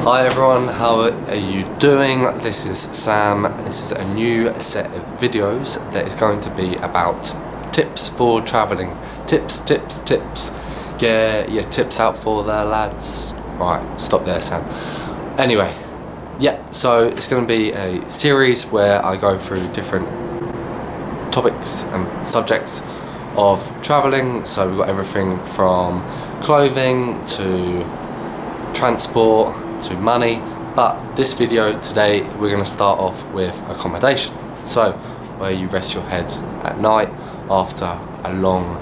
Hi everyone, how are you doing? This is Sam. This is a new set of videos that is going to be about tips for travelling. Tips. Get your tips out for the lads. Right, stop there Sam. Anyway, yeah, so it's going to be a series where I go through different topics and subjects of travelling. So we've got everything from clothing to transport to money, but this video today we're going to start off with accommodation. So where you rest your head at night after a long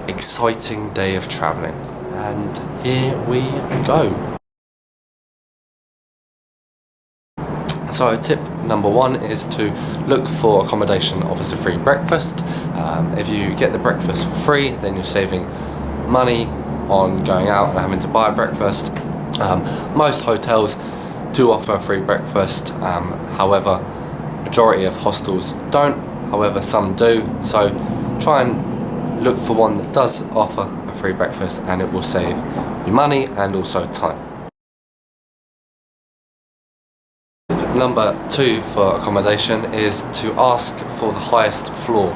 exciting day of travelling. And here we go. So tip number one is to look for accommodation that offers a free breakfast. If you get the breakfast for free, then you're saving money on going out and having to buy breakfast. Most hotels do offer a free breakfast, however majority of hostels don't, however some do, so try and look for one that does offer a free breakfast, and it will save you money and also time. Number two for accommodation is to ask for the highest floor.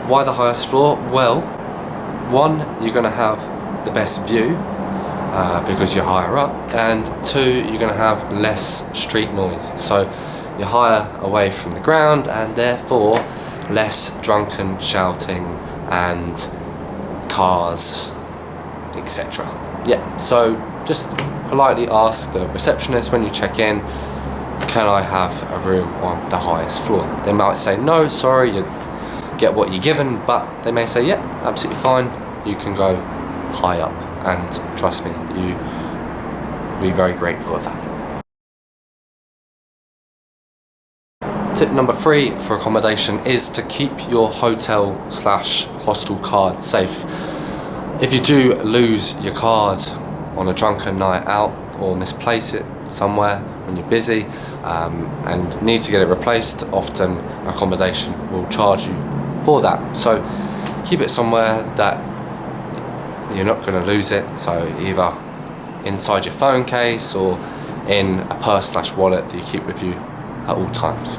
Why the highest floor? Well, one, you're going to have the best view because you're higher up, and two, you're going to have less street noise, so you're higher away from the ground and therefore less drunken shouting and cars, etc. Yeah, so just politely ask the receptionist when you check in, can I have a room on the highest floor? They might say no, sorry, you get what you're given, but they may say yeah, absolutely fine, you can go high up, and trust me, you will be very grateful of that. Tip number three for accommodation is to keep your hotel/hostel card safe. If you do lose your card on a drunken night out or misplace it somewhere when you're busy and need to get it replaced, often accommodation will charge you for that. So keep it somewhere that you're not going to lose it, so either inside your phone case or in a purse/wallet that you keep with you at all times.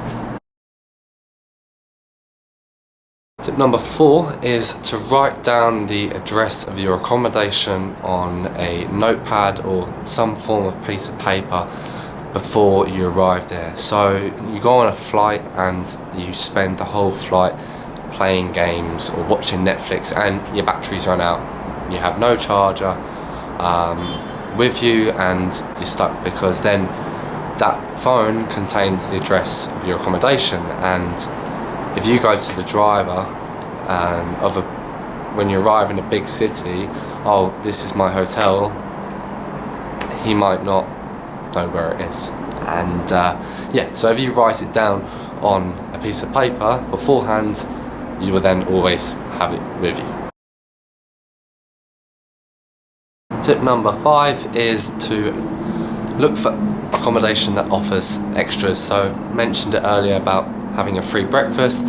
Tip number four is to write down the address of your accommodation on a notepad or some form of piece of paper before you arrive there. So you go on a flight and you spend the whole flight playing games or watching Netflix and your batteries run out. You have no charger with you and you're stuck, because then that phone contains the address of your accommodation, and if you go to the driver when you arrive in a big city, oh, this is my hotel, he might not know where it is. And yeah, so if you write it down on a piece of paper beforehand, you will then always have it with you. Tip number five is to look for accommodation that offers extras. So mentioned it earlier about having a free breakfast.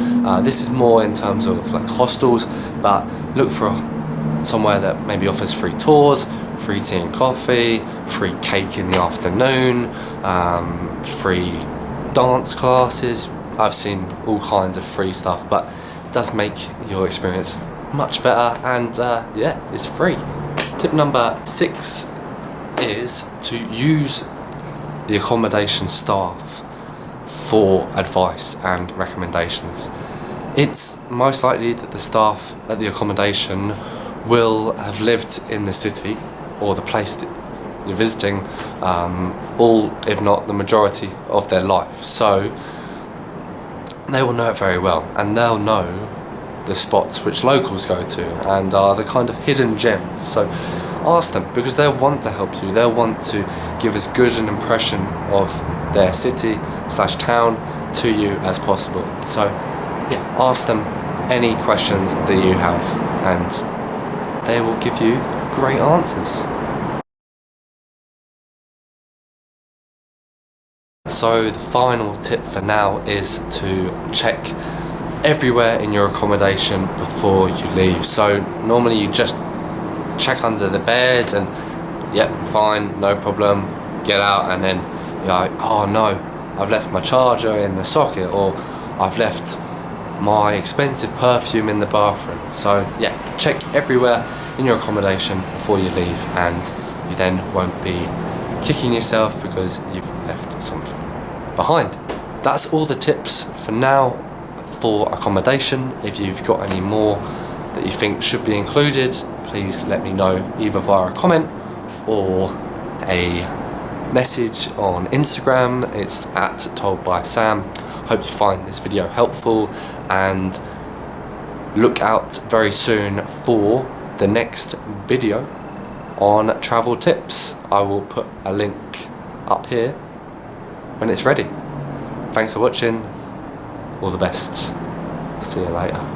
This is more in terms of like hostels, but look for somewhere that maybe offers free tours, free tea and coffee, free cake in the afternoon, free dance classes. I've seen all kinds of free stuff, but it does make your experience much better, and yeah, it's free. Tip number six is to use the accommodation staff for advice and recommendations. It's most likely that the staff at the accommodation will have lived in the city or the place that you're visiting all, if not the majority of their life, so they will know it very well, and they'll know the spots which locals go to and are the kind of hidden gems. So ask them, because they'll want to help you, they'll want to give as good an impression of their city/town to you as possible. So yeah, ask them any questions that you have and they will give you great answers. So the final tip for now is to check everywhere in your accommodation before you leave. So normally you just check under the bed and yep, fine, no problem, get out and then you're like, oh no, I've left my charger in the socket, or I've left my expensive perfume in the bathroom. So yeah, check everywhere in your accommodation before you leave, and you then won't be kicking yourself because you've left something behind. That's all the tips for now for accommodation. If you've got any more that you think should be included, please let me know either via a comment or a message on Instagram. It's at toldbysam. Hope you find this video helpful, and look out very soon for the next video on travel tips. I will put a link up here when it's ready. Thanks for watching. All the best. See you later.